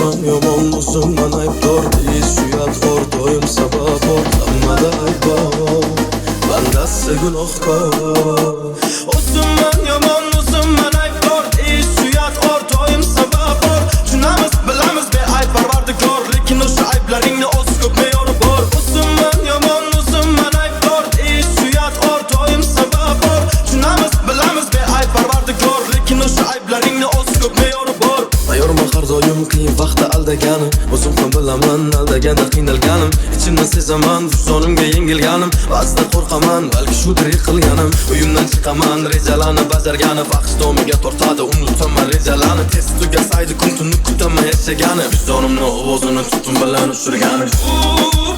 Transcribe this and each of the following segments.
O'zimman yomon, o'zimman aybdor. Suyat xor, doim sabab bor. Hammada ayb bor, bandasi gunohkor. O'zimman yomon, o'zimman aybdor. Suyat xor, doim sabab bor. Tushunamiz, bilamiz beayb Parvardigor, lekin o'sha ayblaringni o'z ko'p me'yori bor. O'zimman yomon, o'zimman aybdor. Suyat xor, doim sabab bor. Tushunamiz, bilamiz beayb Parvardigor, lekin o'sha ayblaringni o'z ko'p me'yori bor. Mayorman har doim qiyin vaqtda aldaganim. O'zim ham bilaman aldaganda qiynalganim. Ichimdan sezaman vijdonimga yengilganim. Ba'zida qo'rqaman, balki shudir yiqilganim. Uyimdan chiqaman, rejalarni bajarganim. Vaqt domiga tortadi, unutaman rejalarni. Tez tugasaydi kun tunni kutaman yashaganim. Vijdonimni ovozini tutum bilan ushirganim.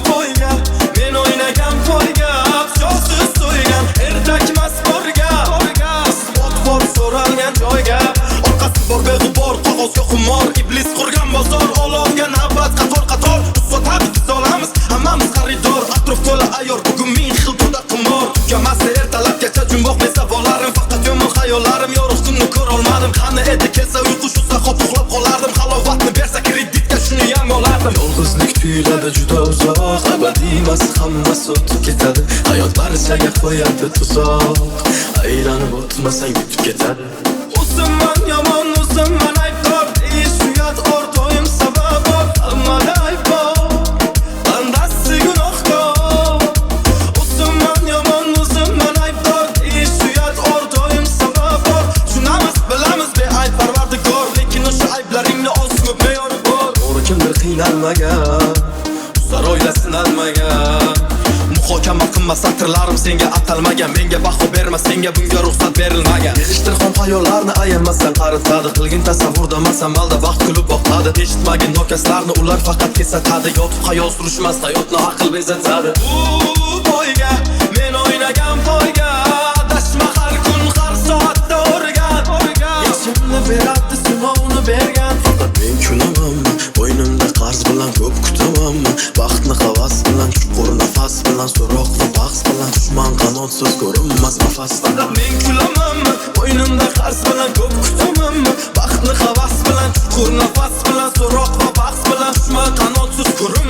Poyga, men o'ynagan poyga, afsossiz to'ygan ertakmas borga. Isbot bor so'ralgan joyga, orqasi bor beg'ubor, qog'ozga xumor. Iblis qurgan bozor, olovga navbat qator. Sotadi biz olamiz, hammamiz xaridor. Atrof to'la ayyor, bugun ming xil to'da qimor. Tugamas ertalabgacha jumboq mesavollarim. Faqat yomon xayollarim, yorug' kunni ko'rolmadim. Qani edi kelsa uyqu, shu zahot uxlab qolardim. Halovatni bersa kreditga shuni ham olardim. Yolg'izlik tuyuladi juda uzoq, abadiy emas, hammasi o'tib ketadi. Hayot barchaga qo'yadi tuzoq, aylanib o'tmasang yutib ketadi. O'zimman yomon, o'zimman aybdor. Suyat xor, doim sabab bor. Hammada ayb bor, bandasi gunohkor. O'zimman yomon, o'zimman aybdor. Suyat xor, doim sabab bor. Tushunamiz, bilamiz beayb Parvardigor, lekin o'sha ayblaringni o'z ko'p me'yori bor. To'g'ri kimdir qiynalmagan, ular oila sinalmagan. Muhokama qilma satrlarim senga atalmagan. Menga baho berma, senga bunga ruxsat berilmagan. Yig'ishtir xom xayollarni ayamasdan qaritadi. Qilgin tasavvurda malda vaqt kulib boqadi. Eshitmagin nokaslarni ular faqat kesatadi. Yotib xayol surishmas, hayotni aql bezatadi. Poyga, men o'ynagan poyga, adashma har kun har soatda o'rgan. Yechimni beradi, sinovni bergan. Faqat men kunamanmi, bo'ynimda qarz bilan ko'p kutamanmi? Baxtni havas bilan, chuqur nafas bilan, so'roq va bahs bilan. Dushman qanotsiz ko'rinmas nafasdan. Men kulamanmi, bo'ynimda qarz bilan ko'p kutamanmi? Baxtni havas bilan, chuqur nafas bilan, so'roq va bahs bilan. Dushman qanotsiz ko'rinmas